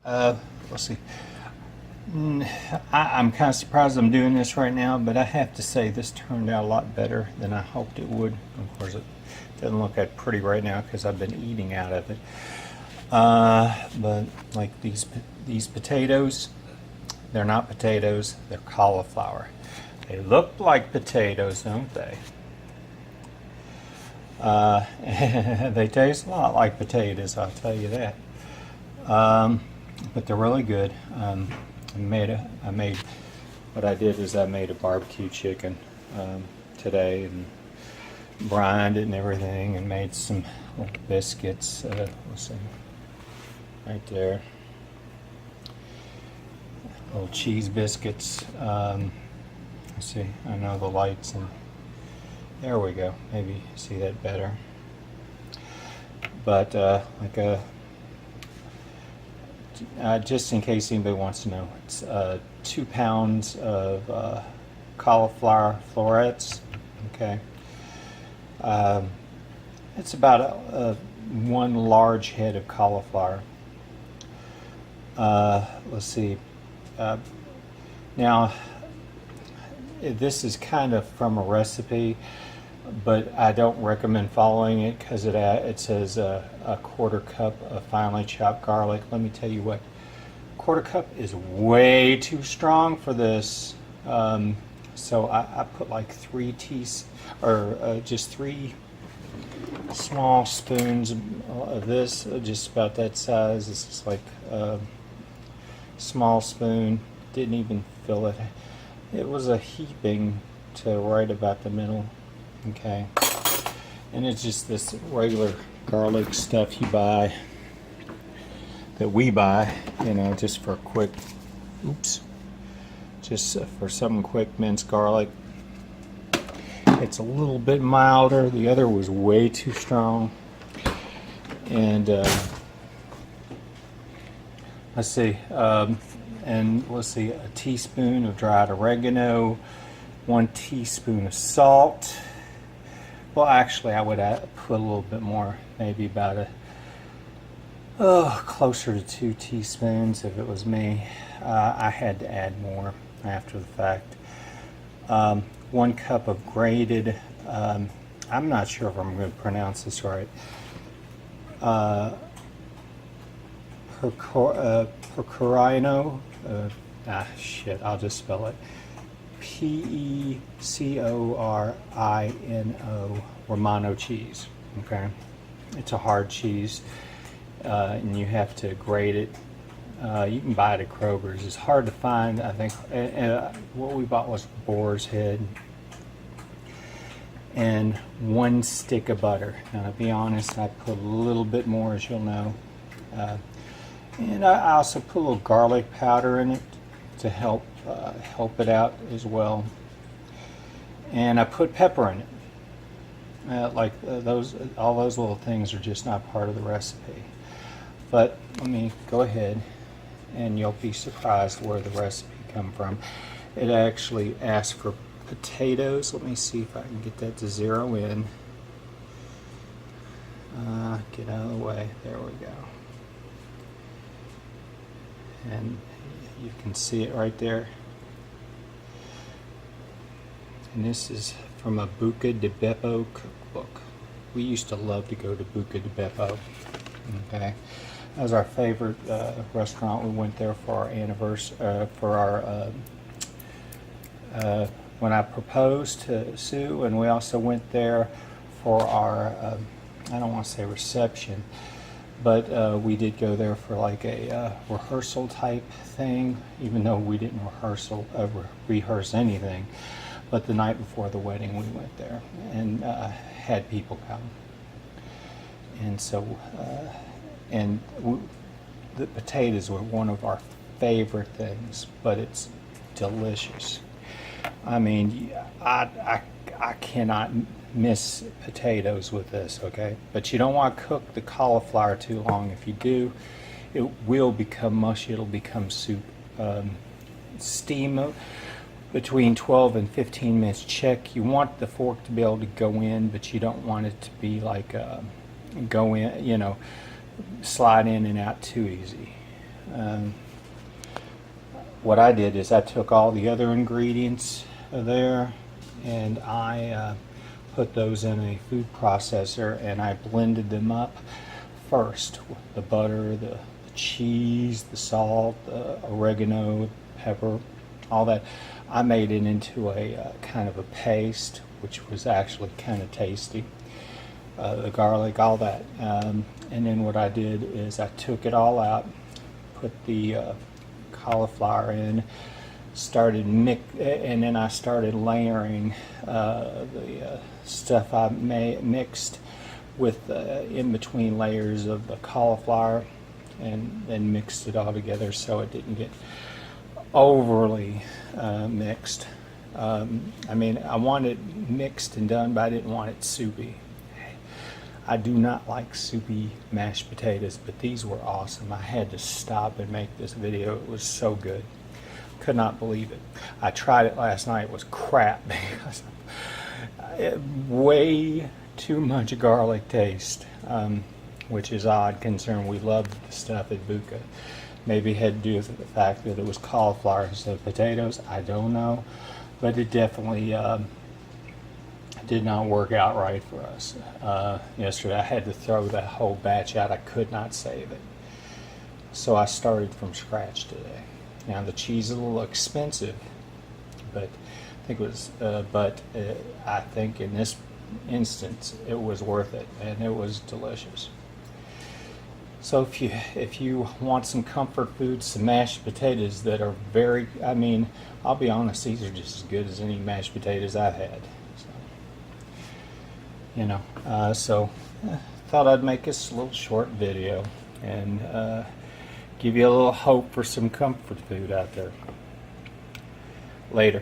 Let's see. I'm kind of surprised I'm doing this right now, but I have to say this turned out a lot better than I hoped it would. Of course, it doesn't look that pretty right now because I've been eating out of it. But like these potatoes, they're not potatoes, they're cauliflower. They look like potatoes, don't they? They taste a lot like potatoes, I'll tell you that. But they're really good. I made what I did is I made a barbecue chicken today and brined it and everything, and made some little biscuits. Let's see, right there, little cheese biscuits. Let's see, I know the lights, and there we go. Maybe see that better. But just in case anybody wants to know, it's 2 pounds of cauliflower florets. Okay, it's about one large head of cauliflower. Let's see. Now, this is kind of from a recipe, but I don't recommend following it because it says a quarter cup of finely chopped garlic. Let me tell you what, quarter cup is way too strong for this. So I put like just 3 small spoons of this, just about that size. This is like a small spoon. Didn't even fill it. It was a heaping to right about the middle. Okay, and it's just this regular garlic stuff you buy, that we buy, you know, just for quick, just for some quick minced garlic. It's a little bit milder. The other was way too strong. And let's see, a teaspoon of dried oregano, 1 teaspoon of salt. Well, actually, I would put a little bit more, maybe about closer to 2 teaspoons if it was me. I had to add more after the fact. 1 cup of grated, I'm not sure if I'm going to pronounce this right, pecorino, I'll just spell it. Pecorino Romano cheese. Okay, it's a hard cheese, and you have to grate it. You can buy it at Kroger's. It's hard to find. I think what we bought was Boar's Head, and 1 stick of butter. Now, to be honest, I put a little bit more, as you'll know, and I also put a little garlic powder in it to help it out as well. And I put pepper in it. All those little things are just not part of the recipe. But let me go ahead, and you'll be surprised where the recipe come from. It actually asks for potatoes. Let me see if I can get that to zero in. Get out of the way. There we go. And you can see it right there. And this is from a Buca di Beppo cookbook. We used to love to go to Buca di Beppo. Okay, that was our favorite restaurant. We went there for our anniversary, when I proposed to Sue, and we also went there for our I don't want to say reception, but we did go there for like a rehearsal type thing, even though we didn't rehearse anything. But the night before the wedding, we went there and had people come. And so, the potatoes were one of our favorite things, but it's delicious. I mean, I cannot miss potatoes with this, okay? But you don't want to cook the cauliflower too long. If you do, it will become mushy. It'll become soup. Steam between 12 and 15 minutes. Check. You want the fork to be able to go in, but you don't want it to be like go in, slide in and out too easy. What I did is I took all the other ingredients there and I put those in a food processor and I blended them up first. The butter, the cheese, the salt, the oregano, pepper, all that. I made it into a kind of a paste, which was actually kind of tasty. The garlic, all that. And then what I did is I took it all out, put the cauliflower in, and then I started layering the stuff I mixed with in between layers of the cauliflower, and then mixed it all together so it didn't get overly mixed. I mean, I want it mixed and done, but I didn't want it soupy. I do not like soupy mashed potatoes, but these were awesome. I had to stop and make this video. It was so good. Could not believe it. I tried it last night. It was crap because way too much garlic taste, which is odd considering we loved the stuff at Buca. Maybe it had to do with the fact that it was cauliflower instead of potatoes. I don't know, but it definitely did not work out right for us yesterday. I had to throw that whole batch out. I could not save it. So I started from scratch today. Now the cheese is a little expensive, but I think it was. I think in this instance it was worth it, and it was delicious. So if you want some comfort food, some mashed potatoes that are very, I mean, I'll be honest, these are just as good as any mashed potatoes I've had. So, you know, thought I'd make this a little short video and give you a little hope for some comfort food out there. Later.